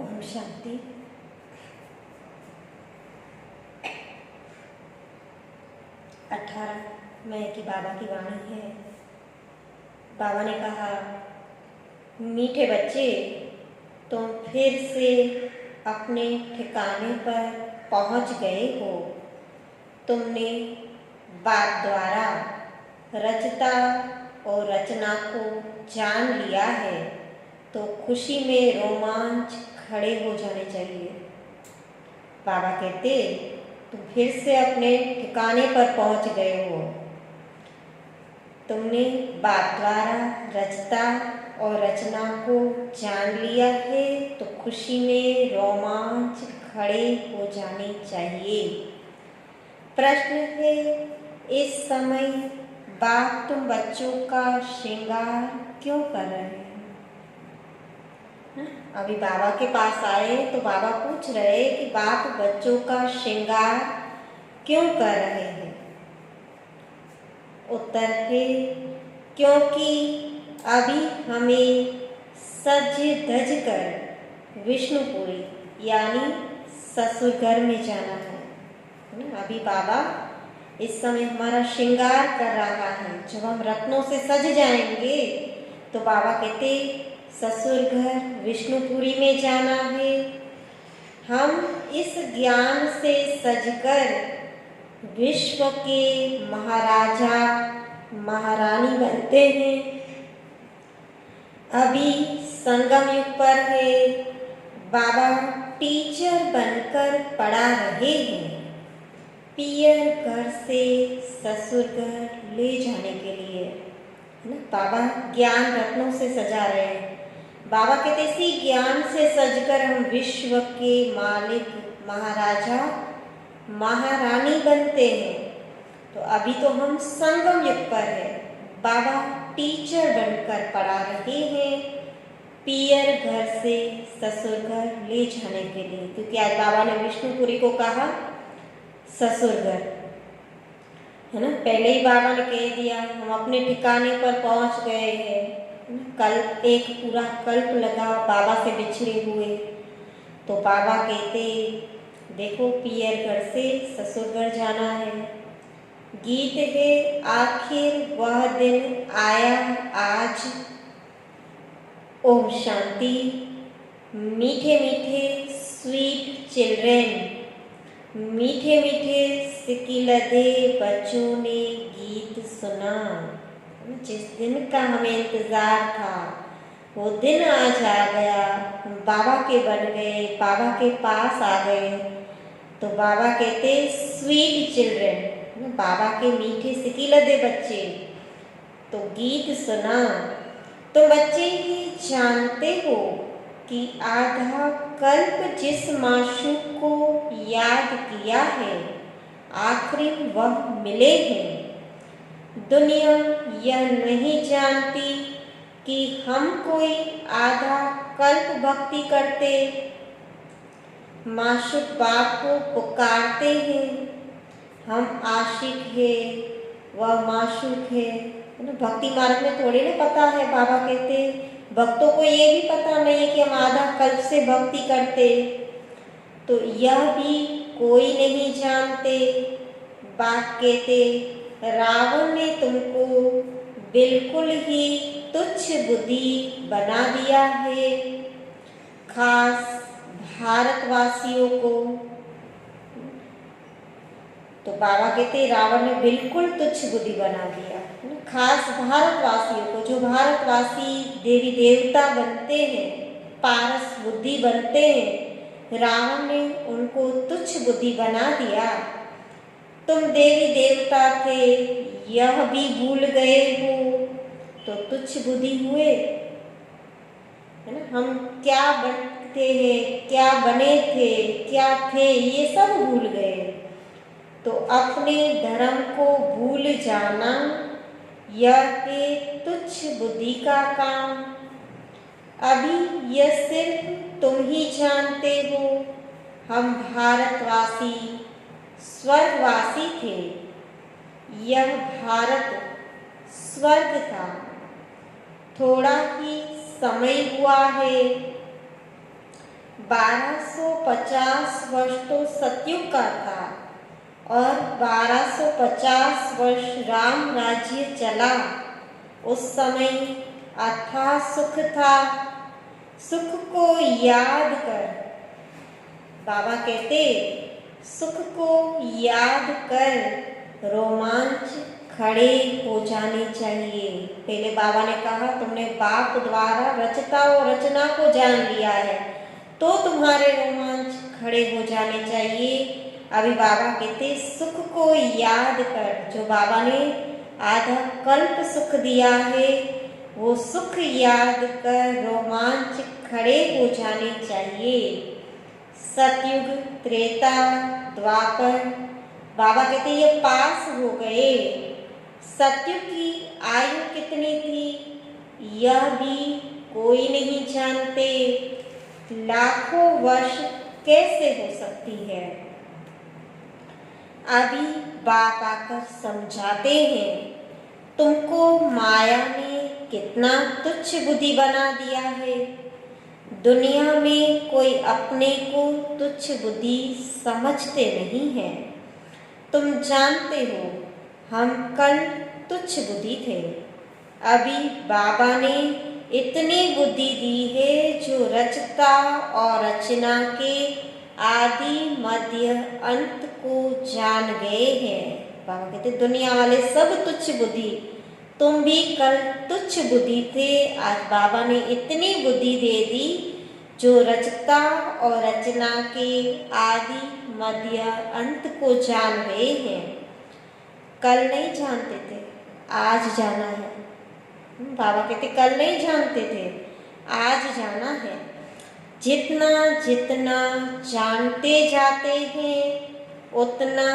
ओम शांति। 18 मई की बाबा की वाणी है। बाबा ने कहा, मीठे बच्चे, तुम फिर से अपने ठिकाने पर पहुंच गए हो। तुमने बात द्वारा रचता और रचना को जान लिया है, तो खुशी में रोमांच खड़े हो जाने चाहिए। बाबा कहते, तुम फिर से अपने ठिकाने पर पहुंच गए हो। तुमने बात द्वारा रचता और रचना को जान लिया है, तो खुशी में रोमांच खड़े हो जाने चाहिए। प्रश्न है, इस समय बाप तुम बच्चों का श्रृंगार क्यों कर रहे हैं? अभी बाबा के पास आए तो बाबा पूछ रहे कि बाप बच्चों का श्रृंगार क्यों कर रहे हैं? उत्तर है, क्योंकि अभी हमें सज धज कर विष्णुपुरी यानी ससुर घर में जाना है। अभी बाबा इस समय हमारा श्रृंगार कर रहा है। जब हम रत्नों से सज जाएंगे तो बाबा कहते, ससुर घर विष्णुपुरी में जाना है। हम इस ज्ञान से सजकर विश्व के महाराजा महारानी बनते हैं। अभी संगम युग पर है। बाबा टीचर बनकर पढ़ा रहे हैं, पियर घर से ससुर घर ले जाने के लिए। बाबा ज्ञान रत्नों से सजा रहे हैं। बाबा कहते, इसी ज्ञान से सजकर हम विश्व के मालिक महाराजा महारानी बनते हैं। तो अभी तो हम संगम युग पर है। बाबा टीचर बनकर पढ़ा रहे हैं, पियर घर से ससुर घर ले जाने के लिए। क्योंकि आज बाबा ने विष्णुपुरी को कहा ससुर घर, है ना। पहले ही बाबा ने कह दिया, हम अपने ठिकाने पर पहुंच गए हैं। कल एक पूरा कल्प लगा बाबा से बिछड़े हुए। तो बाबा कहते, देखो पियर घर से ससुर घर जाना है। गीत है, आखिर वह दिन आया आज। ओम शांति। मीठे मीठे स्वीट चिल्ड्रेन, मीठे मीठे सिकिलधे बच्चों ने गीत सुना। जिस दिन का हमें इंतजार था वो दिन आज आ गया। हम बाबा के बन गए, बाबा के पास आ गए। तो बाबा कहते, स्वीट चिल्ड्रेन, बाबा के मीठे सिकिलधे बच्चे। तो गीत सुना। तो बच्चे ही जानते हो कि आधा कल्प जिस माशूक को याद किया है, आखिरी वह मिले हैं। दुनिया यह नहीं जानती कि हम कोई आधा कल्प भक्ति करते, माशूक बाप को पुकारते हैं। हम आशिक है, वह माशूक है। भक्ति मार्ग में थोड़ी ना पता है। बाबा कहते, भक्तों को ये भी पता नहीं है कि हम आधा कल्प से भक्ति करते। तो यह भी कोई नहीं जानते। बाप कहते, रावण ने तुमको बिल्कुल ही तुच्छ बुद्धि बना दिया है। खास भारतवासियों को। तो बाबा कहते, रावण ने बिल्कुल तुच्छ बुद्धि बना दिया। खास भारतवासियों को, जो भारतवासी देवी देवता बनते हैं, पारस बुद्धि बनते हैं, रावण ने उनको तुच्छ बुद्धि बना दिया। तुम देवी देवता थे, यह भी भूल गए हो, तो तुच्छ बुद्धि हुए, है ना। हम क्या बनते हैं, क्या बने थे, क्या थे, ये सब भूल गए। तो अपने धर्म को भूल जाना यह है तुच्छ बुद्धि का काम। अभी यह सिर्फ तुम ही जानते हो। हम भारतवासी स्वर्गवासी थे। यह भारत स्वर्ग था। थोड़ा ही समय हुआ है। 1250 वर्ष तो सतयुग का था और 1250 वर्ष राम राज्य चला। उस समय अथाह सुख था। सुख को याद कर, बाबा कहते सुख को याद कर रोमांच खड़े हो जाने चाहिए। पहले बाबा ने कहा तुमने बाप द्वारा रचता और रचना को जान लिया है तो तुम्हारे रोमांच खड़े हो जाने चाहिए। अभी बाबा कहते सुख को याद कर, जो बाबा ने आधा कल्प सुख दिया है वो सुख याद कर रोमांच खड़े हो जाने चाहिए। सतयुग, त्रेता, द्वापर, बाबा कहते ये पास हो गए। सतयुग की आयु कितनी थी यह भी कोई नहीं जानते। लाखों वर्ष कैसे हो सकती है। अभी बाप आकर समझाते हैं तुमको माया ने कितना तुच्छ बुद्धि बना दिया है। दुनिया में कोई अपने को तुच्छ बुद्धि समझते नहीं है। तुम जानते हो हम कल तुच्छ बुद्धि थे। अभी बाबा ने इतनी बुद्धि दी है जो रचता और रचना के आदि मध्य अंत को जान गए हैं। बाबा कहते दुनिया वाले सब तुच्छ बुद्धि, तुम भी कल तुच्छ बुद्धि थे। आज बाबा ने इतनी बुद्धि दे दी जो रचता और रचना के आदि मध्य अंत को जान गए हैं। कल नहीं जानते थे, आज जाना है। बाबा कहते कल नहीं जानते थे, आज जाना है। जितना जितना जानते जाते हैं उतना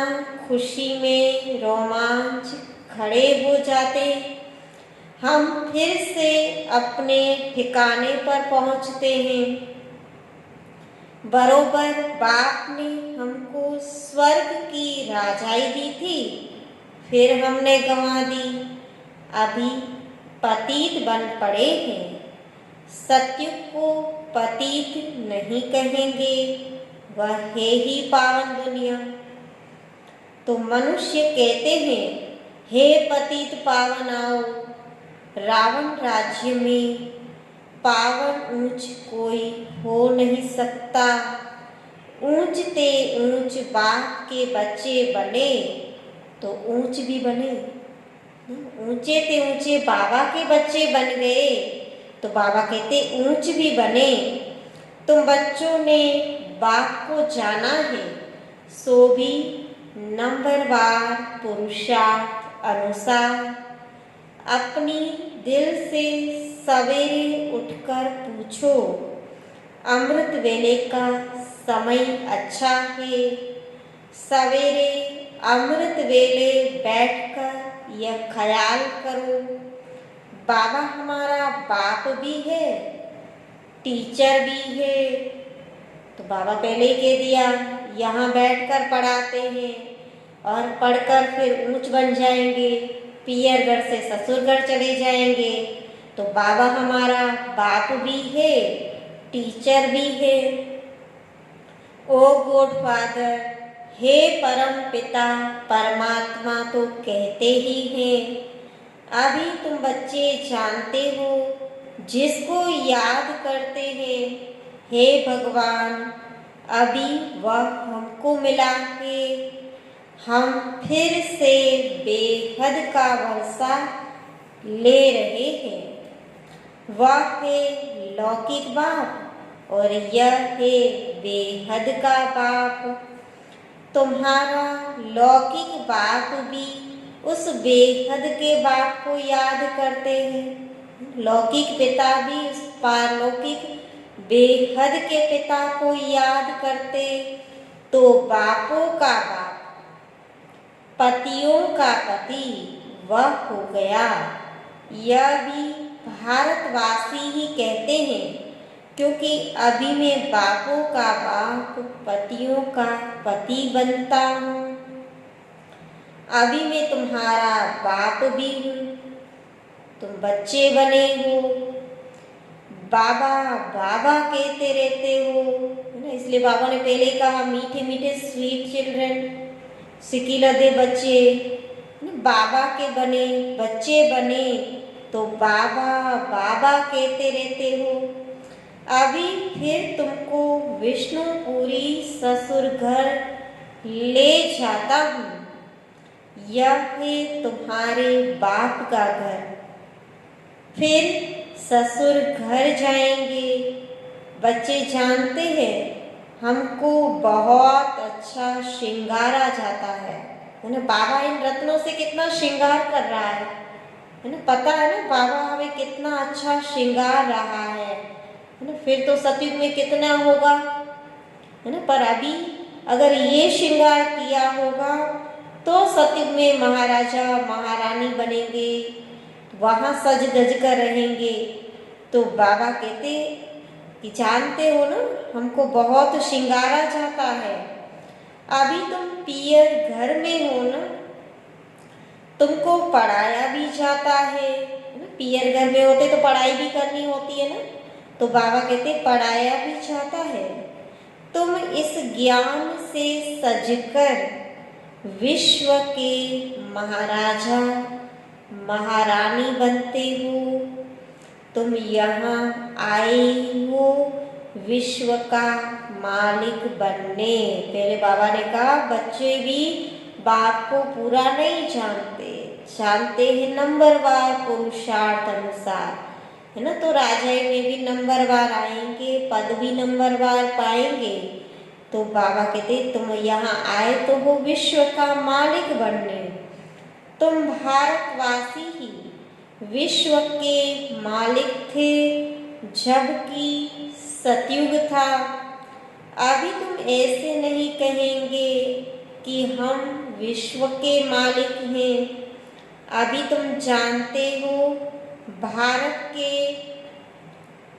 खुशी में रोमांच खड़े हो जाते। हम फिर से अपने ठिकाने पर पहुंचते हैं। बरोबर बाप ने हमको स्वर्ग की राजाई दी थी, फिर हमने गंवा दी। अभी पतित बन पड़े हैं। सतयुग को पतित नहीं कहेंगे, वह है ही पावन दुनिया। तो मनुष्य कहते हैं हे पतित पावन आओ। रावण राज्य में पावन ऊंच कोई हो नहीं सकता। ऊंचते ऊंच बाप के बच्चे बने तो ऊंच भी बने। ऊंचे ते ऊंचे बाबा के बच्चे बन गए तो बाबा कहते ऊंच भी बने। तुम बच्चों ने बाप को जाना है सो भी नंबरवार पुरुषार्थ अनुसार अपनी दिल से सवेरे उठकर पूछो अमृत वेले का समय अच्छा है। सवेरे अमृत वेले बैठकर यह ख्याल करो बाबा हमारा बाप भी है, टीचर भी है। तो बाबा पहले ही कह दिया यहाँ बैठकर पढ़ाते हैं और पढ़कर फिर ऊंच बन जाएंगे, पियर घर से ससुर घर चले जाएंगे। तो बाबा हमारा बाप भी है, टीचर भी है। ओ गॉड फादर, हे परम पिता परमात्मा तो कहते ही हैं। अभी तुम बच्चे जानते हो जिसको याद करते हैं हे भगवान, अभी वह हमको मिला है। हम फिर से बेहद का वर्षा ले रहे हैं। वह है लौकिक बाप और यह है बेहद का बाप। तुम्हारा लौकिक बाप भी उस बेहद के बाप को याद करते हैं। लौकिक पिता भी उस पारलौकिक बेहद के पिता को याद करते तो बापों का बाप, पतियों का पति वह हो गया। यह भी भारतवासी ही कहते हैं क्योंकि अभी मैं बापों का बाप, पतियों का पति बनता हूँ। अभी मैं तुम्हारा बाप भी हूँ, तुम बच्चे बने हो। बाबा बाबा कहते रहते हो, है ना। इसलिए बाबा ने पहले ही कहा मीठे मीठे स्वीट चिल्ड्रन, सिकिलदे बच्चे, बाबा के बने बच्चे बने तो बाबा बाबा कहते रहते हो। अभी फिर तुमको विष्णुपुरी ससुर घर ले जाता हूँ। यह है तुम्हारे बाप का घर। फिर ससुर घर जाएंगे। बच्चे जानते हैं हमको बहुत अच्छा श्रृंगारा जाता है ना। बाबा इन रत्नों से कितना श्रृंगार कर रहा है ना। पता है ना बाबा हमें कितना अच्छा श्रृंगार रहा है ना। फिर तो सतयुग में कितना होगा, है ना। पर अभी अगर ये श्रृंगार किया होगा तो सतयुग में महाराजा महारानी बनेंगे, वहाँ सज धज कर रहेंगे। तो बाबा कहते कि जानते हो ना हमको बहुत श्रृंगारा जाता है। अभी तुम पियर घर में हो ना, तुमको पढ़ाया भी जाता है ना। पियर घर में होते तो पढ़ाई भी करनी होती है ना। तो बाबा कहते पढ़ाया भी जाता है। तुम इस ज्ञान से सजकर विश्व के महाराजा महारानी बनते हो। तुम यहाँ आए हो विश्व का मालिक बनने। पहले बाबा ने कहा बच्चे भी बाप को पूरा नहीं जानते, जानते हैं नंबरवार पुरुषार्थ अनुसार, है ना। तो राजाई में भी नंबरवार आएंगे, पद भी नंबरवार पाएंगे। तो बाबा कहते तुम यहाँ आए तो हो विश्व का मालिक बनने। तुम भारतवासी ही विश्व के मालिक थे जबकि सतयुग था। अभी तुम ऐसे नहीं कहेंगे कि हम विश्व के मालिक हैं। अभी तुम जानते हो भारत के,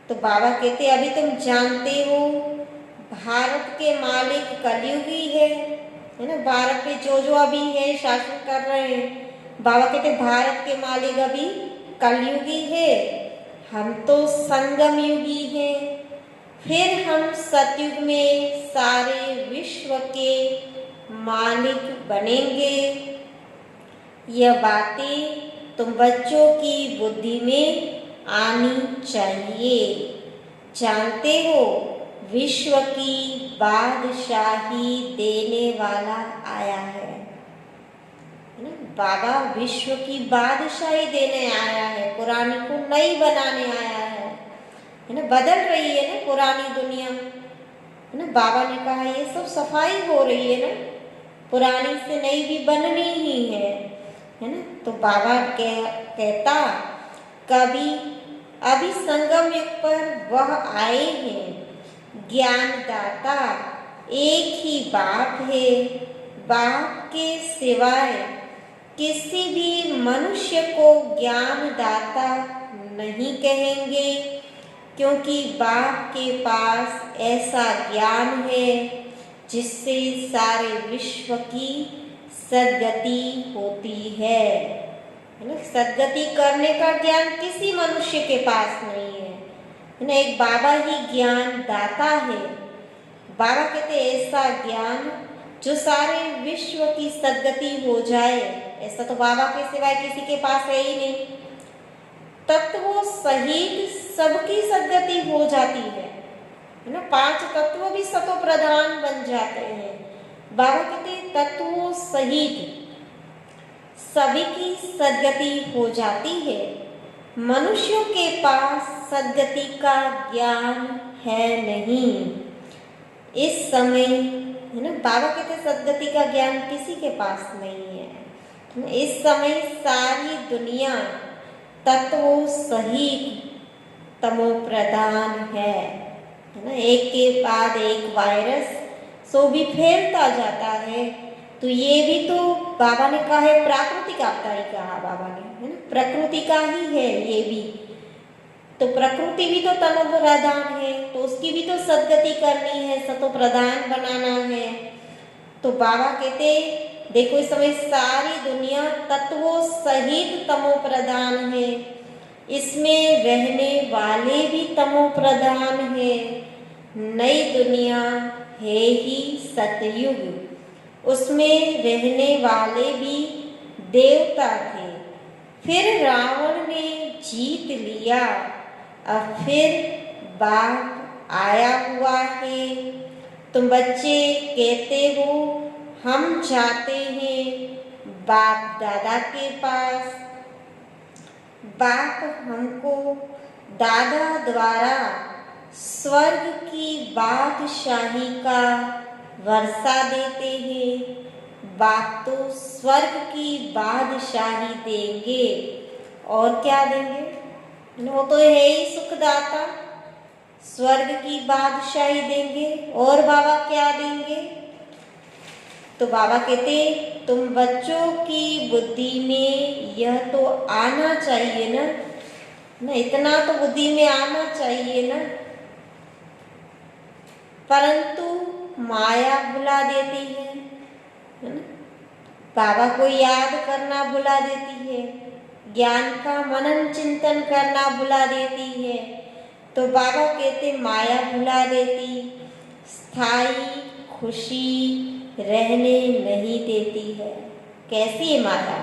तो बाबा कहते अभी तुम जानते हो भारत के मालिक कलयुगी है ना। भारत पे जो अभी है शासन कर रहे हैं, बाबा कहते भारत के मालिक अभी कलयुगी है, हम तो संगम युगी हैं। फिर हम सतयुग में सारे विश्व के मालिक बनेंगे। यह बातें तुम बच्चों की बुद्धि में आनी चाहिए। जानते हो विश्व की बादशाही देने वाला आया है ना। बाबा विश्व की बादशाही देने आया है, पुरानी को नई बनाने आया है ना। बदल रही है ना पुरानी दुनिया, है ना। बाबा ने कहा ये सब सफाई हो रही है ना, पुरानी से नई भी बननी ही है ना। तो बाबा कहता कभी अभी संगम युग पर वह आए हैं ज्ञानदाता, एक ही बाप है। बाप के सिवाय किसी भी मनुष्य को ज्ञानदाता नहीं कहेंगे, क्योंकि बाप के पास ऐसा ज्ञान है जिससे सारे विश्व की सद्गति होती है ना। सद्गति करने का ज्ञान किसी मनुष्य के पास नहीं है ना। एक बाबा ही ज्ञान दाता है। बाबा कहते ऐसा ज्ञान जो सारे विश्व की सद्गति हो जाए, ऐसा तो बाबा के सिवाय किसी के पास है ही नहीं। तत्वों सहित सबकी सद्गति हो जाती है ना। 5 तत्व भी सतो प्रधान बन जाते हैं। बाबा कहते तत्वों सहित सभी की सद्गति हो जाती है। मनुष्यों के पास सद्गति का ज्ञान है नहीं इस समय, है ना। बाबा कहते सद्गति का ज्ञान किसी के पास नहीं है। इस समय सारी दुनिया तत्वों सहित तमो प्रधान है ना। एक के बाद एक वायरस सो भी फैलता जाता है। तो ये भी तो बाबा ने कहा है प्राकृतिक आपदा ही कहा बाबा ने, है ना। प्रकृति का ही है ये भी। तो प्रकृति भी तो तमो प्रधान है, तो उसकी भी तो सद्गति करनी है, सतो प्रधान बनाना है। तो बाबा कहते देखो इस समय सारी दुनिया तत्वों सहित तमो प्रधान है। इसमें रहने वाले वाले भी तमो प्रधान है। नई दुनिया है ही सतयुग, उसमें रहने वाले भी देवता थे। फिर रावण ने जीत लिया, अब फिर बाघ आया हुआ है। तुम बच्चे कहते हो हम जाते हैं बाप दादा के पास। बाप हमको दादा द्वारा स्वर्ग की बादशाही का वर्षा देते हैं। बाप तो स्वर्ग की बादशाही देंगे, और क्या देंगे? वो तो है ही सुखदाता, स्वर्ग की बादशाही देंगे। और बाबा क्या देंगे? तो बाबा कहते तुम बच्चों की बुद्धि में यह तो आना चाहिए ना, इतना तो बुद्धि में आना चाहिए ना। परंतु माया भुला देती है ना। बाबा को याद करना भुला देती है, ज्ञान का मनन चिंतन करना भुला देती है। तो बाबा कहते माया भुला देती, स्थायी खुशी रहने नहीं देती है। कैसी है माया?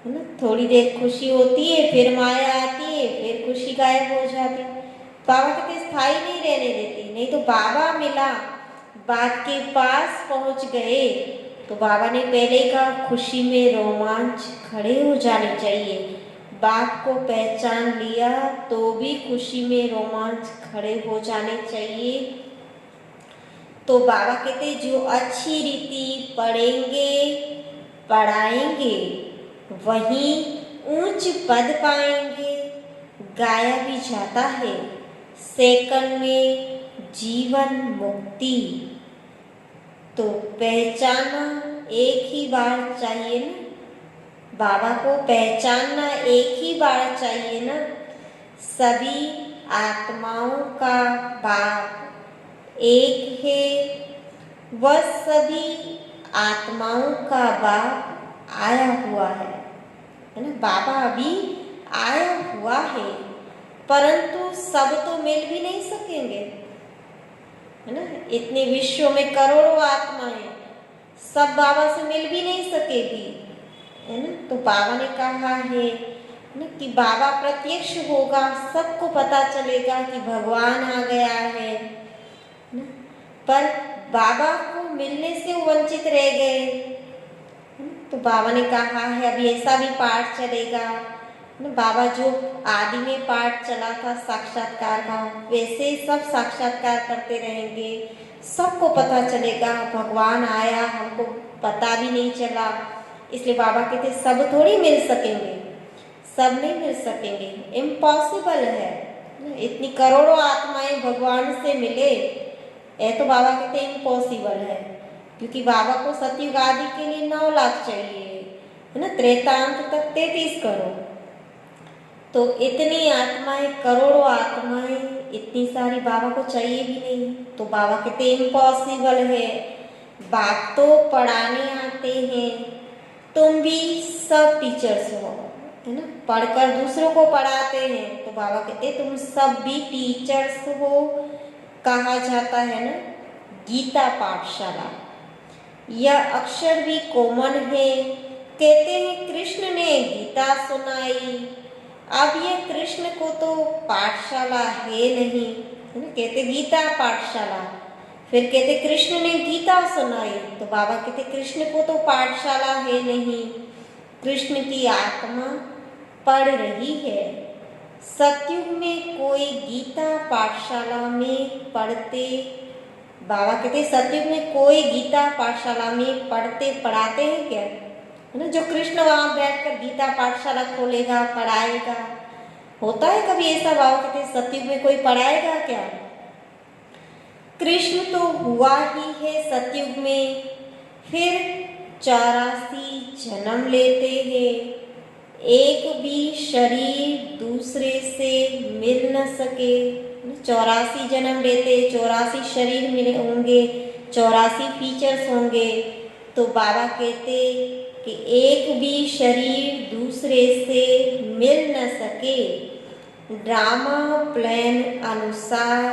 है ना, थोड़ी देर खुशी होती है, फिर माया आती है, फिर खुशी गायब हो जाती। बाबा कहते स्थायी नहीं रहने देती। नहीं तो बाबा मिला, बात के पास पहुंच गए, तो बाबा ने पहले कहा खुशी में रोमांच खड़े हो जाने चाहिए। बाप को पहचान लिया तो भी खुशी में रोमांच खड़े हो जाने चाहिए। तो बाबा कहते जो अच्छी रीति पढ़ेंगे पढ़ाएंगे वही ऊंच पद पाएंगे। गाया भी जाता है सेकंड में जीवन मुक्ति। तो पहचाना एक ही बार चाहिए ना, बाबा को पहचानना एक ही बार चाहिए ना। सभी आत्माओं का बाप एक है, वह सभी आत्माओं का बाप आया हुआ है ना। बाबा अभी आया हुआ है, परंतु सब तो मिल भी नहीं सकेंगे, है ना। इतने विश्व में करोड़ों आत्माएं, सब बाबा से मिल भी नहीं सकेगी, है ना। तो बाबा ने कहा है ना कि बाबा प्रत्यक्ष होगा, सबको पता चलेगा कि भगवान आ गया है ना। पर बाबा को मिलने से वंचित रह गए। तो बाबा ने कहा है अभी ऐसा भी पाठ चलेगा ना। बाबा जो आदि में पाठ चला था साक्षात्कार का, वैसे सब साक्षात्कार करते रहेंगे, सबको पता चलेगा भगवान आया, हमको पता भी नहीं चला। इसलिए बाबा कहते सब थोड़ी मिल सकेंगे, सब नहीं मिल सकेंगे, इम्पॉसिबल है। इतनी करोड़ों आत्माएं भगवान से मिले, ये तो बाबा कहते इम्पॉसिबल है, क्योंकि बाबा को सतयुग आदि के लिए 9 लाख चाहिए, है ना। त्रेतांत तक 33 करोड़। तो इतनी आत्माएं, करोड़ों आत्माएं, इतनी सारी बाबा को चाहिए भी नहीं। तो बाबा कहते इम्पॉसिबल है। बाप तो पढ़ाने आते हैं, तुम भी सब टीचर्स हो, है ना, पढ़कर दूसरों को पढ़ाते हैं। तो बाबा कहते तुम सब भी टीचर्स हो। कहा जाता है ना गीता पाठशाला, यह अक्षर भी कॉमन है। कहते हैं कृष्ण ने गीता सुनाई, अब ये कृष्ण को तो पाठशाला है नहीं, है ना। कहते गीता पाठशाला, फिर कहते कृष्ण ने गीता सुनाई। तो बाबा कहते कृष्ण को तो पाठशाला है नहीं, कृष्ण की आत्मा पढ़ रही है। सतयुग में कोई गीता पाठशाला में पढ़ते, बाबा कहते सतयुग में कोई गीता पाठशाला में पढ़ते पढ़ाते हैं क्या, है ना। जो कृष्ण वहां बैठकर गीता पाठशाला खोलेगा, पढ़ाएगा, होता है कभी ऐसा? बाबा कहते सतयुग में कोई पढ़ाएगा क्या? कृष्ण तो हुआ ही है सतयुग में, फिर 84 जन्म लेते हैं, एक भी शरीर दूसरे से मिल न सके। 84 जन्म लेते, 84 शरीर मिले होंगे, 84 फीचर्स होंगे। तो बाबा कहते कि एक भी शरीर दूसरे से मिल न सके, ड्रामा प्लान अनुसार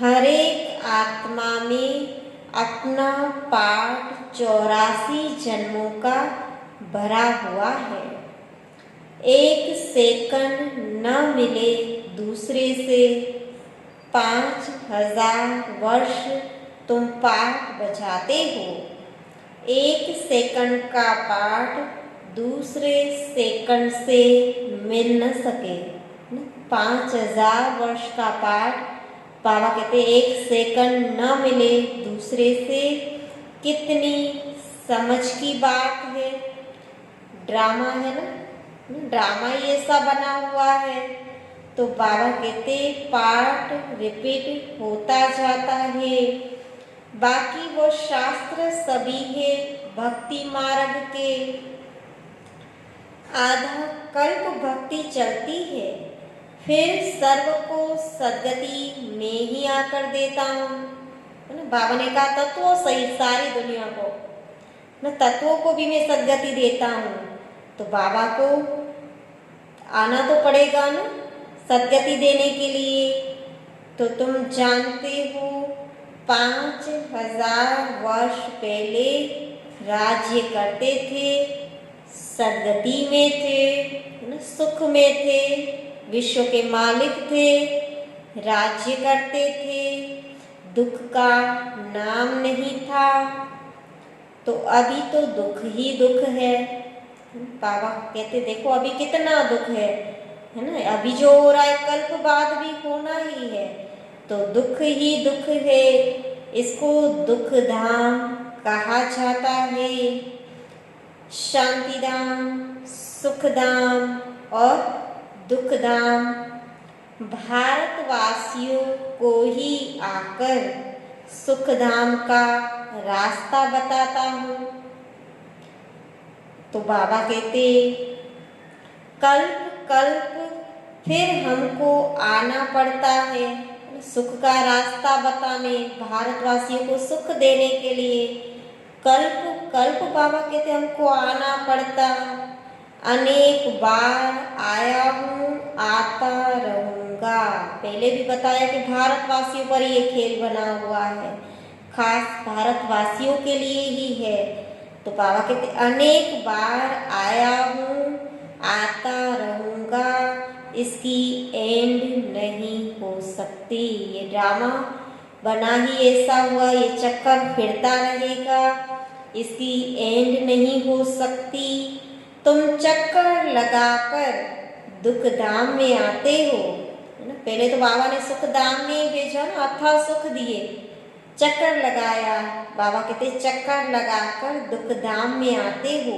हर एक आत्मा में अपना पार्ट 84 जन्मों का भरा हुआ है। एक सेकंड न मिले दूसरे से 5000 वर्ष तुम पाठ बजाते हो। एक सेकंड का पाठ दूसरे सेकंड से मिल न सके। 5000 वर्ष का पाठ बाबा कहते एक सेकंड न मिले दूसरे से, कितनी समझ की बात है। ड्रामा है ना, ड्रामा ही ऐसा बना हुआ है। तो बाबा कहते पाठ रिपीट होता जाता है। बाकी वो शास्त्र सभी है भक्ति मार्ग के। आधा कल्प भक्ति चलती है, फिर सर्व को सद्गति में ही आकर देता हूँ। है ना, बाबा ने कहा तत्वों सहित सारी दुनिया को, ना तत्वों को भी मैं सद्गति देता हूँ। तो बाबा को आना तो पड़ेगा ना सद्गति देने के लिए। तो तुम जानते हो 5000 वर्ष पहले राज्य करते थे, सद्गति में थे, सुख में थे, विश्व के मालिक थे, राज्य करते थे, दुख का नाम नहीं था। तो अभी तो दुख ही दुख है। बाबा कहते देखो अभी कितना दुख है ना। अभी जो हो रहा है कल्प बाद भी होना ही है। तो दुख ही दुख है, इसको दुख धाम कहा जाता है। शांति धाम, सुख धाम और दुख धाम भारतवासियों को ही आकर सुख धाम का रास्ता बताता हूँ। तो बाबा कहते कल्प कल्प फिर हमको आना पड़ता है सुख का रास्ता बताने, भारतवासियों को सुख देने के लिए। कल्प कल्प बाबा कहते हमको आना पड़ता। अनेक बार आया हूँ, आता रहूँगा। पहले भी बताया कि भारतवासियों पर ये खेल बना हुआ है, खास भारतवासियों के लिए ही है। तो बाबा कहते अनेक बार आया हूँ, आता रहूँगा, इसकी एंड नहीं हो सकती। ये ड्रामा बना ही ऐसा हुआ, ये चक्कर फिरता रहेगा, इसकी एंड नहीं हो सकती। तुम चक्कर लगाकर दुख धाम में आते हो, है ना। पहले तो बाबा ने सुख धाम में भेजा ना, अथाह सुख दिए, चक्कर लगाया। बाबा कहते चक्कर लगाकर दुख धाम में आते हो,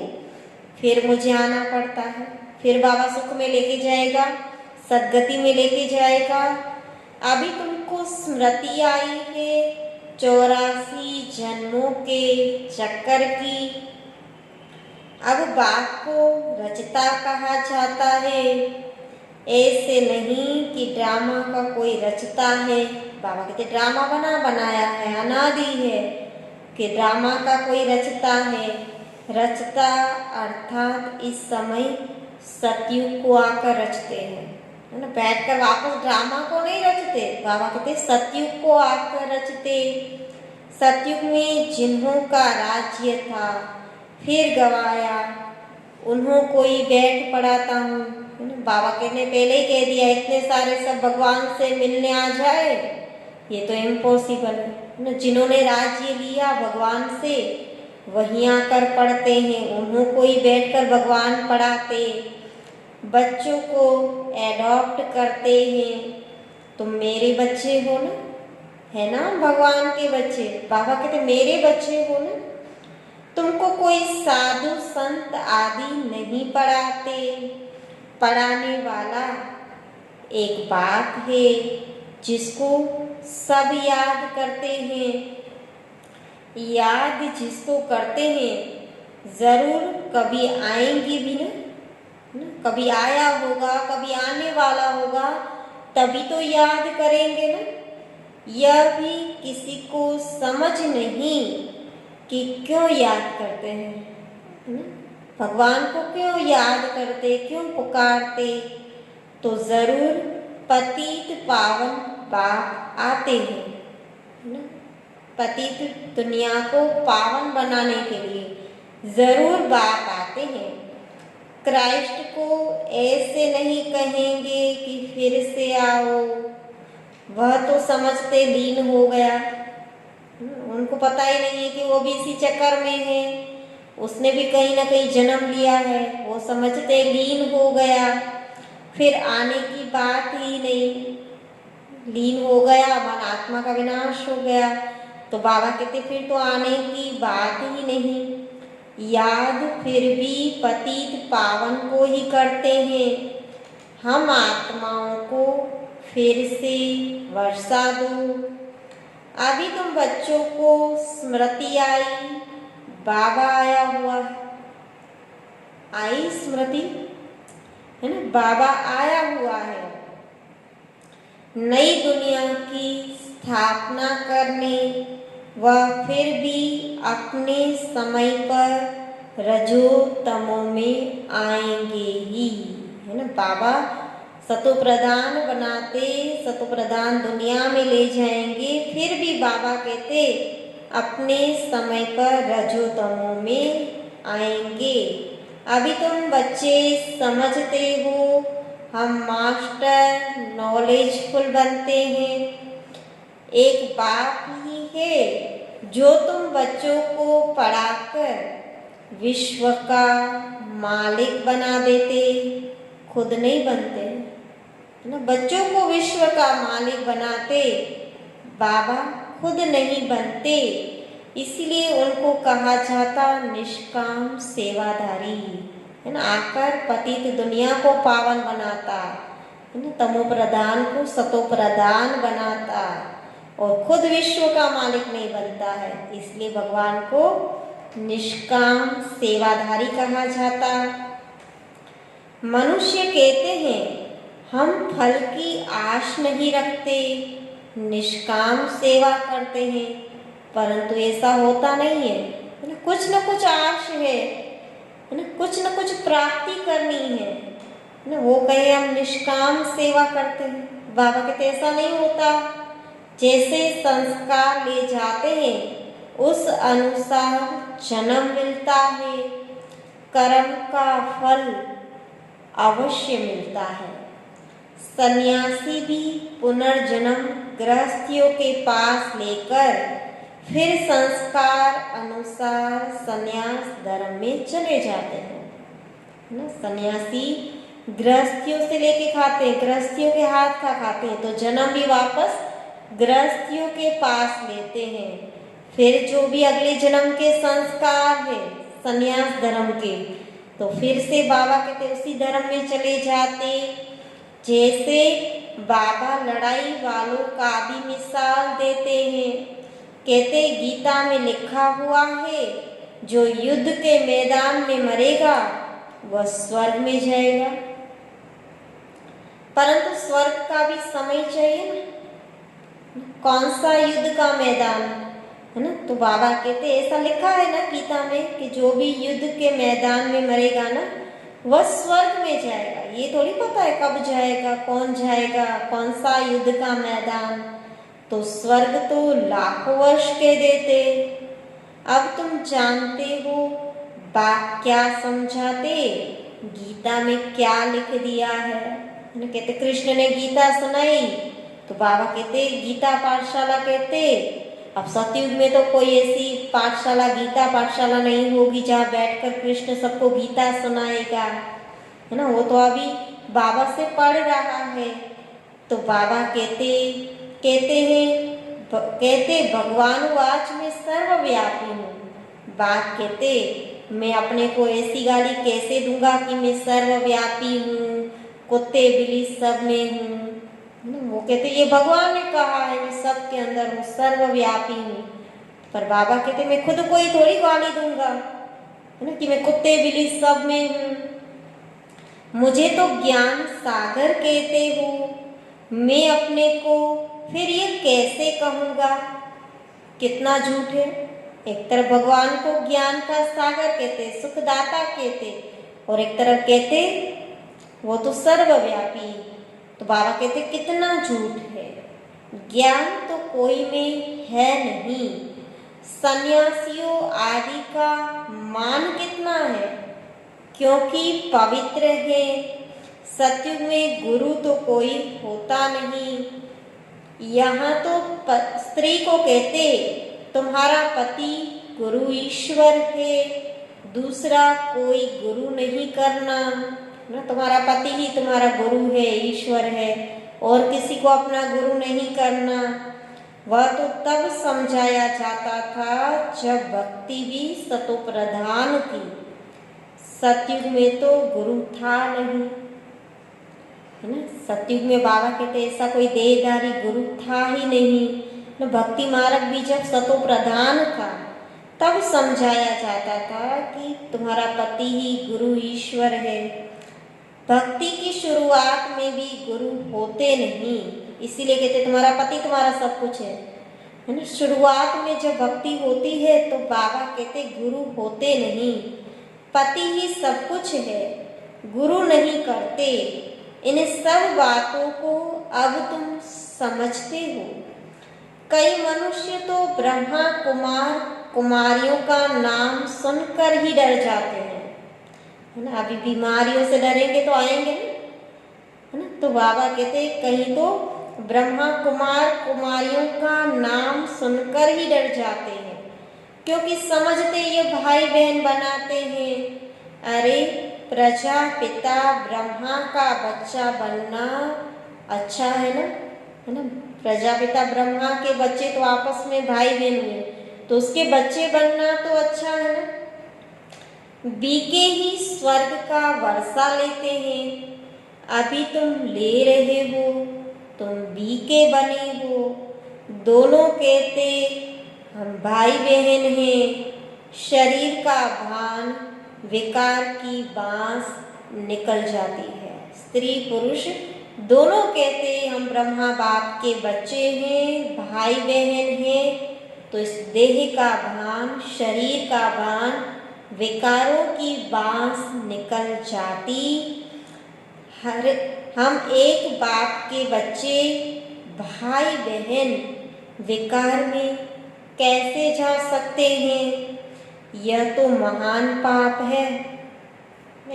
फिर मुझे आना पड़ता है। फिर बाबा सुख में लेके जाएगा, सद्गति में लेके जाएगा। अभी तुमको स्मृति आई है 84 जन्मों के चक्कर की। अब बात को रचता कहा जाता है, ऐसे नहीं कि ड्रामा का कोई रचता है। बाबा कहते ड्रामा बना बनाया है, अनादि है कि ड्रामा का कोई रचता है। रचता अर्थात इस समय सतयुग को आकर रचते हैं, है ना। बैठकर वापस ड्रामा को नहीं रचते। बाबा कहते सतयुग को आकर रचते। सतयुग में जिन्हों का राज्य था फिर गवाया, उन्हों को ही बैठ पढ़ाता हूँ। बाबा कहने पहले ही कह दिया इतने सारे सब भगवान से मिलने आ जाए, ये तो इम्पॉसिबल है। जिन्होंने राज्य लिया भगवान से वहीं आकर पढ़ते हैं, उन्हों को ही बैठकर भगवान पढ़ाते, बच्चों को एडॉप्ट करते हैं। तुम मेरे बच्चे हो ना, है ना, भगवान के बच्चे। बाबा कहते मेरे बच्चे हो ना। तुमको कोई साधु संत आदि नहीं पढ़ाते। पढ़ाने वाला एक बात है जिसको सब याद करते हैं। याद जिसको करते हैं जरूर कभी आएंगे भी ना, कभी आया होगा, कभी आने वाला होगा, तभी तो याद करेंगे ना। यह भी किसी को समझ नहीं कि क्यों याद करते हैं, भगवान को क्यों याद करते, क्यों पुकारते। तो जरूर पतित पावन बाप आते हैं, है ना। पतित दुनिया को पावन बनाने के लिए जरूर बाप आते हैं। क्राइस्ट को ऐसे नहीं कहेंगे कि फिर से आओ, वह तो समझते लीन हो गया। उनको पता ही नहीं है कि वो भी इसी चक्कर में है, उसने भी कहीं ना कहीं जन्म लिया है, वो समझते लीन हो गया, फिर आने की बात ही नहीं। लीन हो गया मन, आत्मा का विनाश हो गया, तो बाबा कहते फिर तो आने की बात ही नहीं। याद फिर भी पतित पावन को ही करते हैं। हम आत्माओं को फिर से वर्षा दो। अभी तुम बच्चों को स्मृति आई, बाबा आया हुआ है। आई स्मृति, है ना, बाबा आया हुआ है नई दुनिया की स्थापना करने। वह फिर भी अपने समय पर रजो तमो में आएंगे ही, है ना। बाबा सतो प्रधान बनाते, सतो प्रधान दुनिया में ले जाएंगे, फिर भी बाबा कहते अपने समय पर रजो तमो में आएंगे। अभी तुम बच्चे समझते हो, हम मास्टर नॉलेजफुल बनते हैं। एक बाप ही है जो तुम बच्चों को पढ़ाकर विश्व का मालिक बना देते, खुद नहीं बनते, है ना। बच्चों को विश्व का मालिक बनाते, बाबा खुद नहीं बनते। इसलिए उनको कहा जाता निष्काम सेवाधारी, है ना। आकर पतित दुनिया को पावन बनाता, है ना, तमो प्रधान को सतो प्रधान बनाता, और खुद विश्व का मालिक नहीं बनता है। इसलिए भगवान को निष्काम सेवाधारी कहा जाता। मनुष्य कहते हैं हम फल की आश नहीं रखते, निष्काम सेवा करते हैं, परंतु ऐसा होता नहीं है, ना। कुछ न कुछ आश है ना, कुछ न कुछ प्राप्ति करनी है ना। वो कहे हम निष्काम सेवा करते हैं, बाबा कहते ऐसा नहीं होता। जैसे संस्कार ले जाते हैं उस अनुसार जन्म मिलता है, कर्म का फल अवश्य मिलता है। सन्यासी भी पुनर्जन्म गृहस्थियों के पास लेकर फिर संस्कार अनुसार सन्यास धर्म में चले जाते हैं, ना। सन्यासी गृहस्थियों से लेके खाते हैं, गृहस्थियों के हाथ का खाते हैं, तो जन्म भी वापस गृहस्थियों के पास लेते हैं। फिर जो भी अगले जन्म के संस्कार है सन्यास धर्म के, तो फिर से बाबा कहते उसी धर्म में चले जाते। जैसे बाबा लड़ाई वालों का भी मिसाल देते हैं, कहते गीता में लिखा हुआ है जो युद्ध के मैदान में मरेगा वह स्वर्ग में जाएगा, परंतु स्वर्ग का भी समय चाहिए ना। कौन सा युद्ध का मैदान, है ना। तो बाबा कहते ऐसा लिखा है ना गीता में कि जो भी युद्ध के मैदान में मरेगा ना वह स्वर्ग में जाएगा। ये थोड़ी पता है कब जाएगा, कौन जाएगा, कौन सा युद्ध का मैदान। तो स्वर्ग तो लाखों वर्ष के देते। अब तुम जानते हो बाप क्या समझाते, गीता में क्या लिख दिया है ना। कहते कृष्ण ने गीता सुनाई, तो बाबा कहते गीता पाठशाला कहते। अब सतयुग में तो कोई ऐसी पाठशाला, गीता पाठशाला नहीं होगी जहाँ बैठकर कृष्ण सबको गीता सुनाएगा, है ना। वो तो अभी बाबा से पढ़ रहा है। तो बाबा कहते भगवान आज मैं सर्वव्यापी हूँ। बाप कहते मैं अपने को ऐसी गाली कैसे दूंगा कि मैं सर्वव्यापी हूँ, कुत्ते बिल्ली सब में हूँ। वो कहते ये भगवान ने कहा है मैं सबके अंदर हूँ, सर्वव्यापी हूँ। पर बाबा कहते मैं खुद को ही थोड़ी गाली दूंगा, है ना, कि मैं कुत्ते बिल्ली सब में हूँ। मुझे तो ज्ञान सागर कहते हो, मैं अपने को फिर ये कैसे कहूँगा, कितना झूठ है। एक तरफ भगवान को ज्ञान का सागर कहते, सुखदाता कहते, और एक तरफ कहते वो तो सर्वव्यापी, तो बाबा कहते कितना झूठ है, ज्ञान तो कोई में है नहीं। सन्यासियों आदि का मान कितना है, क्योंकि पवित्र है। सत्युग में गुरु तो कोई होता नहीं। यहाँ तो स्त्री को कहते तुम्हारा पति गुरु ईश्वर है, दूसरा कोई गुरु नहीं करना ना। तुम्हारा पति ही तुम्हारा गुरु है, ईश्वर है, और किसी को अपना गुरु नहीं करना। वह तो तब समझाया जाता था जब भक्ति भी सतो प्रधान थी। सतयुग में तो गुरु था नहीं, है ना। सतयुग में बाबा कहते ऐसा कोई देहधारी गुरु था ही नहीं ना। भक्ति मार्ग भी जब सतो प्रधान था तब समझाया जाता था कि तुम्हारा पति ही गुरु ईश्वर है। भक्ति की शुरुआत में भी गुरु होते नहीं, इसीलिए कहते तुम्हारा पति तुम्हारा सब कुछ है ना। शुरुआत में जब भक्ति होती है तो बाबा कहते गुरु होते नहीं, पति ही सब कुछ है, गुरु नहीं करते। इन सब बातों को अब तुम समझते हो। कई मनुष्य तो ब्रह्मा कुमार कुमारियों का नाम सुनकर ही डर जाते हैं, है ना। अभी बीमारियों से डरेंगे तो आएंगे ना, है ना। तो बाबा कहते कहीं तो ब्रह्मा कुमार कुमारियों का नाम सुनकर ही डर जाते हैं, क्योंकि समझते ये भाई बहन बनाते हैं। अरे प्रजापिता ब्रह्मा का बच्चा बनना अच्छा है ना, है ना। प्रजापिता ब्रह्मा के बच्चे तो आपस में भाई बहन हुए, तो उसके बच्चे बनना तो अच्छा है ना। बीके ही स्वर्ग का वर्षा लेते हैं, अभी तुम ले रहे हो, तुम बीके बने हो। दोनों कहते हम भाई बहन हैं। शरीर का भान विकार की बांस निकल जाती है। स्त्री पुरुष दोनों कहते हम ब्रह्मा बाप के बच्चे हैं, भाई बहन हैं। तो इस देह का भान, शरीर का भान, विकारों की बांस निकल जाती। हम एक बाप के बच्चे, भाई बहन विकार में कैसे जा सकते हैं? यह तो महान पाप है।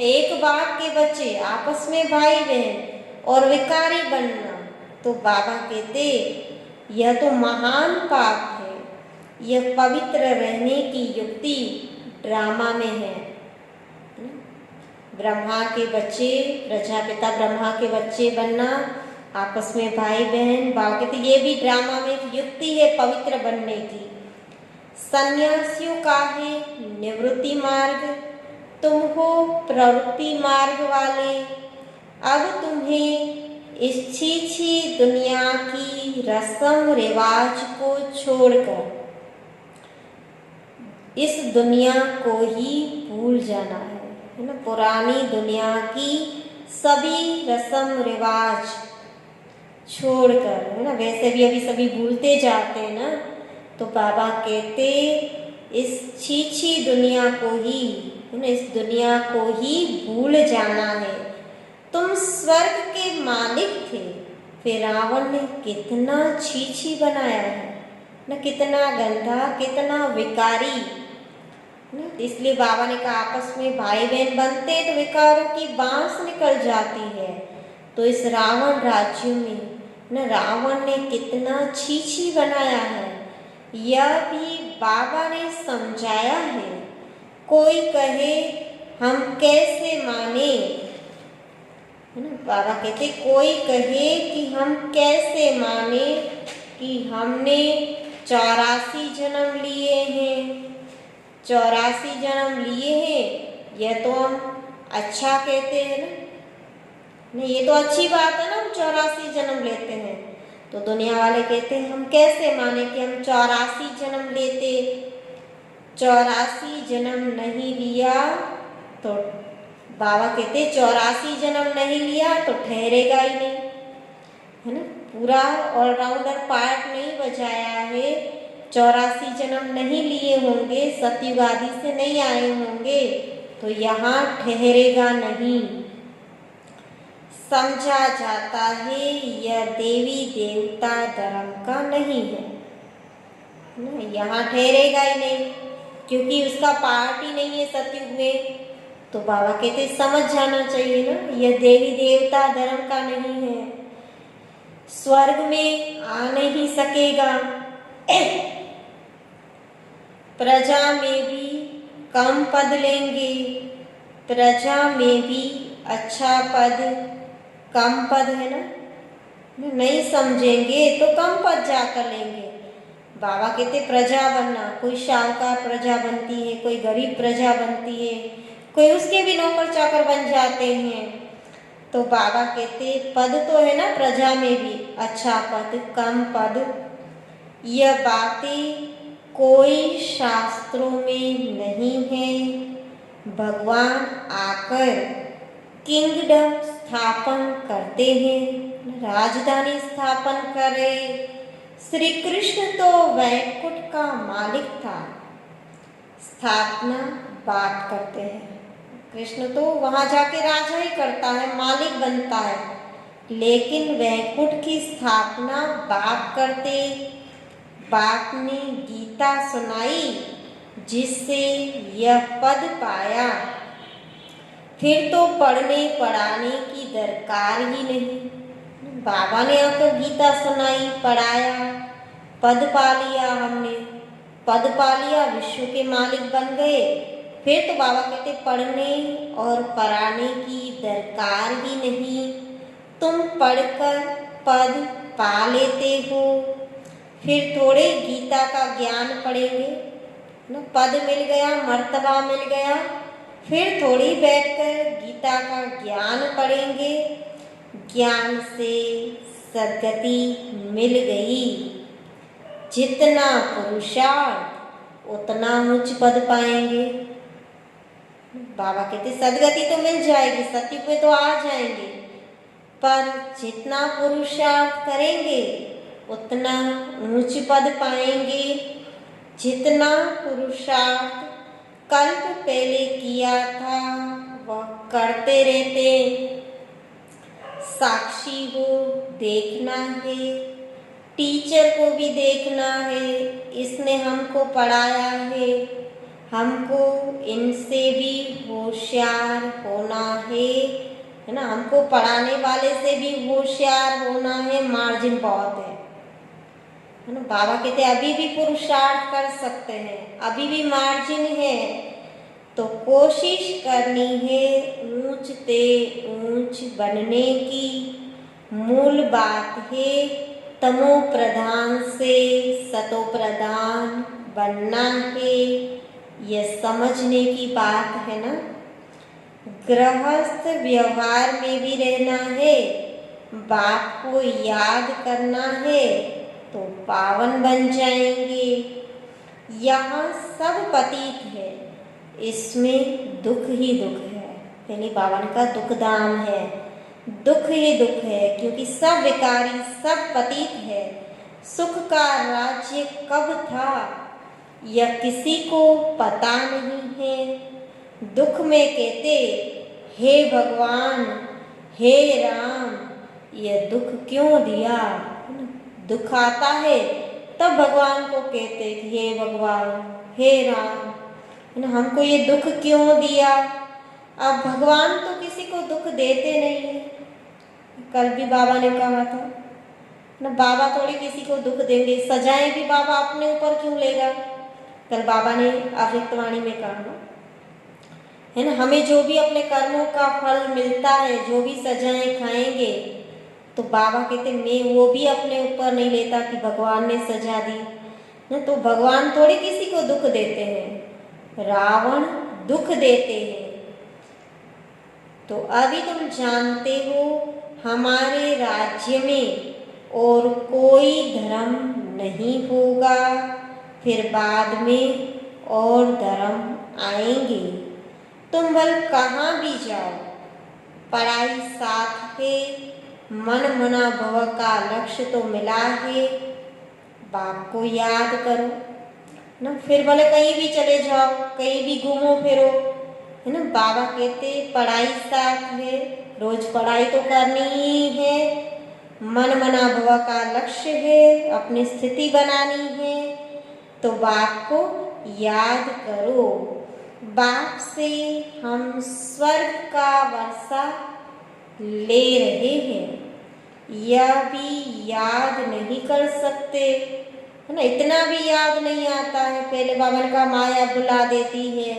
एक बाप के बच्चे आपस में भाई बहन और विकारी बनना, तो बाबा कहते यह तो महान पाप है। यह पवित्र रहने की युक्ति ड्रामा में है। ब्रह्मा के बच्चे, प्रजापिता ब्रह्मा के बच्चे बनना, आपस में भाई बहन, बाबा कहते ये भी ड्रामा में युक्ति है पवित्र बनने की। सन्यासियों का है निवृत्ति मार्ग, तुम हो प्रवृत्ति मार्ग वाले। अब तुम्हें इस छी दुनिया की रस्म रिवाज को छोड़कर इस दुनिया को ही भूल जाना है ना। पुरानी दुनिया की सभी रस्म रिवाज छोड़कर, है ना। वैसे भी अभी सभी भूलते जाते हैं ना, तो बाबा कहते इस छी दुनिया को ही, है ना, इस दुनिया को ही भूल जाना है। तुम स्वर्ग के मालिक थे, फिर रावण ने कितना छी बनाया है ना, कितना गंदा, कितना विकारी। इसलिए बाबा ने कहा आपस में भाई बहन बनते तो विकारों की बांस निकल जाती है। तो इस रावण राज्य में न रावण ने कितना छी बनाया है, यह भी बाबा ने समझाया है। कोई कहे हम कैसे माने, है ना। बाबा कहते कोई कहे कि हम कैसे माने कि हमने 84 जन्म लिए हैं, 84 जन्म लिए हैं। यह तो हम अच्छा कहते हैं ना, नहीं ये तो अच्छी बात है ना, हम 84 जन्म लेते हैं। तो दुनिया वाले कहते हैं हम कैसे माने कि हम 84 जन्म लेते। 84 जन्म नहीं लिया तो बाबा कहते 84 जन्म नहीं लिया तो ठहरेगा ही नहीं, है ना। पूरा ऑलराउंडर पार्ट नहीं बजाया है। 84 जन्म नहीं लिए होंगे, सतयुग आदि से नहीं आए होंगे, तो यहाँ ठहरेगा नहीं। समझा जाता है यह देवी देवता धर्म का नहीं है ना, यहाँ ठहरेगा ही नहीं, क्योंकि उसका पार्ट ही नहीं है सतयुग में। तो बाबा कहते समझ जाना चाहिए ना, यह देवी देवता धर्म का नहीं है, स्वर्ग में आ नहीं सकेगा। प्रजा में भी कम पद लेंगे, प्रजा में भी अच्छा पद कम पद है ना, नहीं समझेंगे तो कम पद जाकर लेंगे। बाबा कहते प्रजा बनना, कोई शाहूकार प्रजा बनती है, कोई गरीब प्रजा बनती है, कोई उसके भी नौकर चाकर बन जाते हैं। तो बाबा कहते पद तो है ना प्रजा में भी, अच्छा पद कम पद, यह बातें कोई शास्त्रों में नहीं है। भगवान आकर किंगडम स्थापन करते हैं, राजधानी स्थापन करे। श्री कृष्ण तो वैकुंठ का मालिक था, स्थापना बात करते हैं। कृष्ण तो वहां जाके राजा ही करता है, मालिक बनता है, लेकिन वैकुंठ की स्थापना बाप करते। बाप ने गीता सुनाई जिससे यह पद पाया, फिर तो पढ़ने पढ़ाने की दरकार ही नहीं। बाबा ने आकर गीता सुनाई, पढ़ाया, पद पा लिया, हमने पद पा लिया, विश्व के मालिक बन गए। फिर तो बाबा कहते पढ़ने और पढ़ाने की दरकार ही नहीं, तुम पढ़कर पद पा लेते हो। फिर थोड़े गीता का ज्ञान पढ़ेंगे ना, पद मिल गया, मर्तबा मिल गया, फिर थोड़ी बैठकर गीता का ज्ञान पढ़ेंगे, ज्ञान से सद्गति मिल गई। जितना पुरुषार्थ उतना उच्च पद पाएंगे। बाबा कहते सद्गति तो मिल जाएगी, सत्युग में तो आ जाएंगे, पर जितना पुरुषार्थ करेंगे उतना ऊंच पद पाएंगे। जितना पुरुषार्थ कल्प पहले किया था वह करते रहते। साक्षी हो, देखना है, टीचर को भी देखना है, इसने हमको पढ़ाया है, हमको इनसे भी होशियार होना है ना, हमको पढ़ाने वाले से भी होशियार होना है, मार्जिन बहुत है ना। बाबा कहते अभी भी पुरुषार्थ कर सकते हैं, अभी भी मार्जिन है, तो कोशिश करनी है ऊंच ते ऊंच बनने की। मूल बात है तमो प्रधान से सतो प्रधान बनना है, यह समझने की बात है ना। गृहस्थ व्यवहार में भी रहना है, बाप को याद करना है तो पावन बन जाएंगे। यहाँ सब पतित है, इसमें दुख ही दुख है। पहले बाबा ने कहा दुख दाम है, दुख ही दुख है, क्योंकि सब विकारी, सब पतित है। सुख का राज्य कब था यह किसी को पता नहीं है। दुख में कहते हे भगवान, हे राम, यह दुख क्यों दिया। दुख आता है तब भगवान को कहते हे भगवान, हे राम, हमको ये दुख क्यों दिया। अब भगवान तो किसी को दुख देते नहीं है। कल भी बाबा ने कहा था ना, बाबा थोड़ी किसी को दुख देंगे, सजाएं भी बाबा अपने ऊपर क्यों लेगा। कल बाबा ने अव्यक्तवाणी में कहा ना, है ना, हमें जो भी अपने कर्मों का फल मिलता है, जो भी सजाएं खाएंगे, तो बाबा कहते मैं वो भी अपने ऊपर नहीं लेता कि भगवान ने सजा दी ना। तो भगवान थोड़ी किसी को दुख देते हैं, रावण दुख देते हैं। तो अभी तुम जानते हो हमारे राज्य में और कोई धर्म नहीं होगा, फिर बाद में और धर्म आएंगे। तुम भल कहाँ भी जाओ, पढ़ाई साथ है, मन मना भव का लक्ष्य तो मिला है। बाप को याद करो ना, फिर भले कहीं भी चले जाओ, कहीं भी घूमो फिरो, है ना। बाबा कहते पढ़ाई साथ है, रोज पढ़ाई तो करनी ही है, मन मना भव का लक्ष्य है, अपनी स्थिति बनानी है, तो बाप को याद करो। बाप से हम स्वर्ग का वर्षा ले रहे हैं, यह भी याद नहीं कर सकते, है ना, इतना भी याद नहीं आता है। पहले बाबा ने कहा माया बुला देती है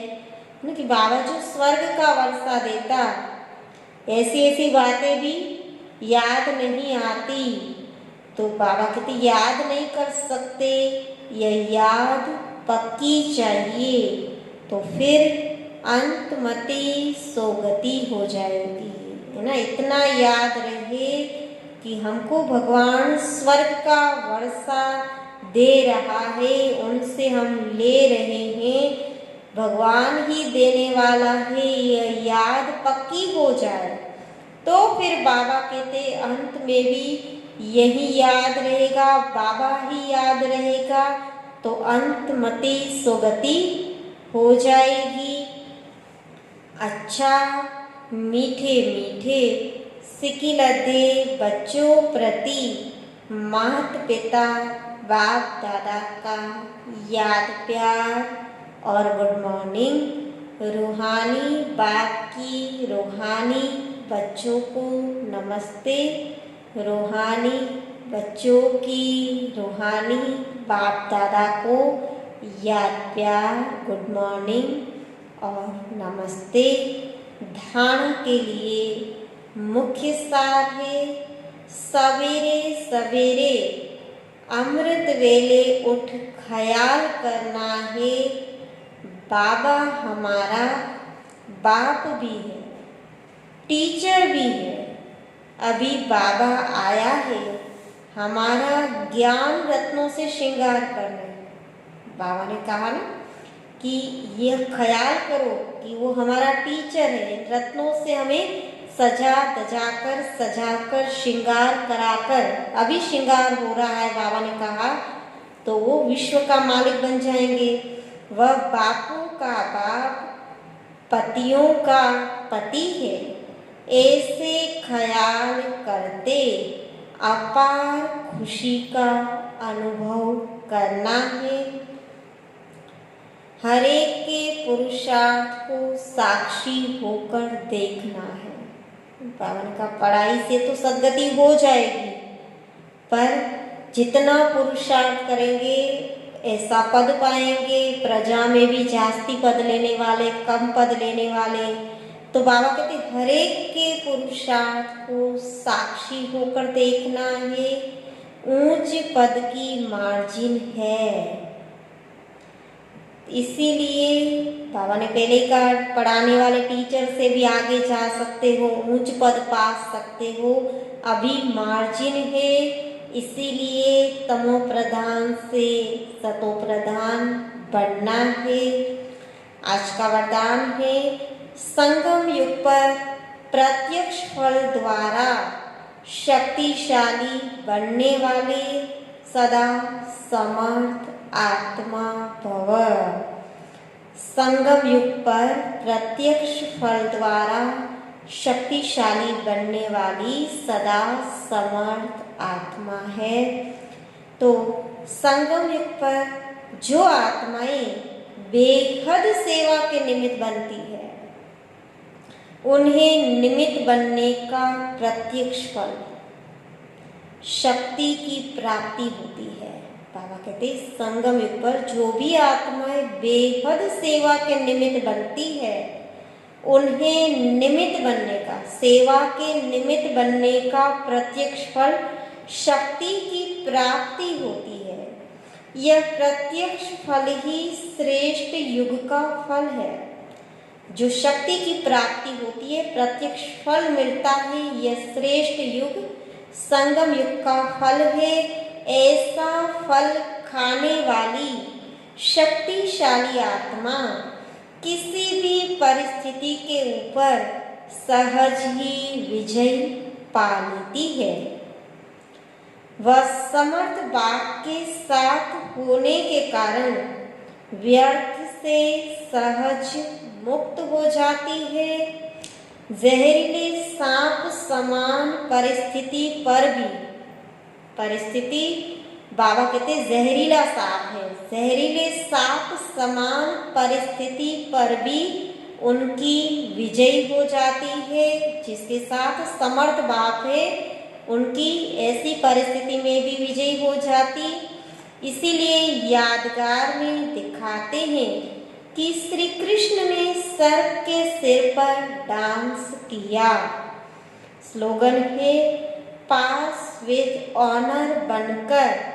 ना, कि बाबा जो स्वर्ग का वर्षा देता, ऐसी ऐसी बातें भी याद नहीं आती, तो बाबा कहते याद नहीं कर सकते, यह याद पक्की चाहिए, तो फिर अंतमति सोगति हो जाएगी, है ना। इतना याद रहे कि हमको भगवान स्वर्ग का वर्षा दे रहा है, उनसे हम ले रहे हैं, भगवान ही देने वाला है, यह याद पक्की हो जाए तो फिर बाबा कहते अंत में भी यही याद रहेगा, बाबा ही याद रहेगा, तो अंतमति सुगति हो जाएगी। अच्छा मीठे मीठे सिकिलते बच्चों प्रति माता पिता बाप दादा का याद प्यार और गुड मॉर्निंग। रूहानी बाप की रूहानी बच्चों को नमस्ते, रूहानी बच्चों की रूहानी बाप दादा को याद प्यार गुड मॉर्निंग और नमस्ते। ध्यान के लिए मुख्य सार है सवेरे सवेरे अमृत वेले उठ ख्याल करना है, बाबा हमारा बाप भी है, टीचर भी है, अभी बाबा आया है हमारा ज्ञान रत्नों से श्रृंगार करना। बाबा ने कहा ना कि यह ख्याल करो कि वो हमारा टीचर है, रत्नों से हमें सजा कर श्रृंगार कराकर, अभी श्रृंगार हो रहा है बाबा ने कहा, तो वो विश्व का मालिक बन जाएंगे। वह बापों का बाप, पतियों का पति है, ऐसे ख्याल करते अपार खुशी का अनुभव करना है। हर एक के पुरुषार्थ को साक्षी होकर देखना है। पावन का पढ़ाई से तो सद्गति हो जाएगी, पर जितना पुरुषार्थ करेंगे ऐसा पद पाएंगे, प्रजा में भी जास्ती पद लेने वाले, कम पद लेने वाले। तो बाबा कहते हर एक के पुरुषार्थ को साक्षी होकर देखना है। ऊंच पद की मार्जिन है, इसीलिए बाबा ने पहले कहा पढ़ाने वाले टीचर से भी आगे जा सकते हो, ऊंच पद पा सकते हो, अभी मार्जिन है, इसीलिए तमो प्रधान से सतो प्रधान बनना है। आज का वरदान है संगम युग पर प्रत्यक्ष फल द्वारा शक्तिशाली बनने वाले सदा समर्थ आत्मा भव। संगम युग पर प्रत्यक्ष फल द्वारा शक्तिशाली बनने वाली सदा समर्थ आत्मा है। तो संगम युग पर जो आत्माएं बेहद सेवा के निमित्त बनती है, उन्हें निमित्त बनने का प्रत्यक्ष फल शक्ति की प्राप्ति होती है। बाबा कहते संगम युग पर जो भी आत्माएं बेहद सेवा के निमित्त बनती है, उन्हें निमित्त बनने का, सेवा के निमित्त बनने का प्रत्यक्ष फल शक्ति की प्राप्ति होती है। यह प्रत्यक्ष फल ही श्रेष्ठ युग का फल है। जो शक्ति की प्राप्ति होती है, प्रत्यक्ष फल मिलता है, यह श्रेष्ठ युग संगम युग का फल है। ऐसा फल खाने वाली शक्तिशाली आत्मा किसी भी परिस्थिति के ऊपर सहज ही विजय पा लेती है। वह समर्थ बाप के साथ होने के कारण व्यर्थ से सहज मुक्त हो जाती है। जहरीले सांप समान परिस्थिति बाबा कहते हैं जहरीला सांप है, जहरीले सांप समान परिस्थिति पर भी उनकी विजय हो जाती है। जिसके साथ समर्थ बाप है उनकी ऐसी परिस्थिति में भी विजय हो जाती। इसीलिए यादगार में दिखाते हैं कि श्री कृष्ण ने सर्प के सिर पर डांस किया। स्लोगन है पास विद ऑनर बनकर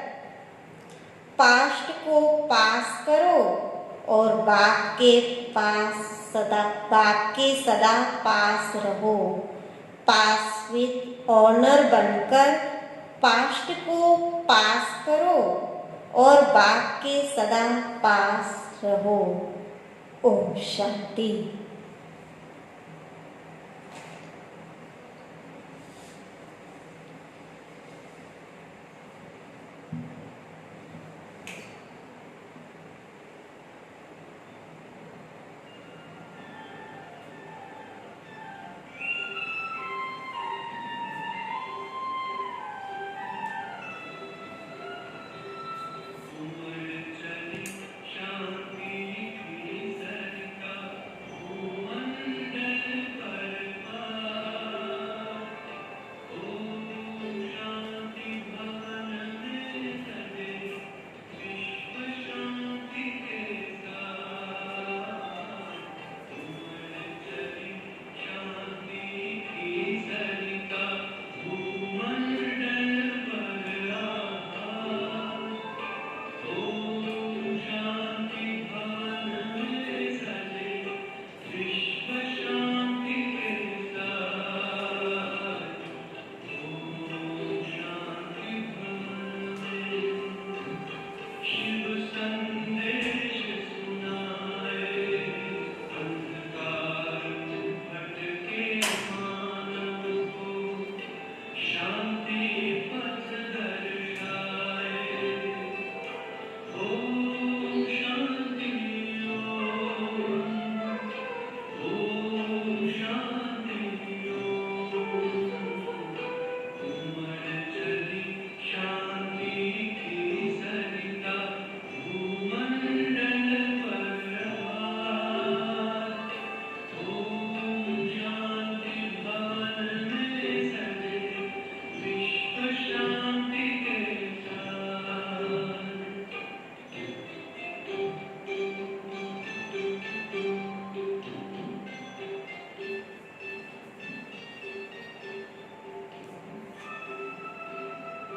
पास्ट को पास करो और बाप के सदा पास रहो। पास विद ऑनर बनकर पास्ट को पास करो और बाप के सदा पास रहो। ओम शांति।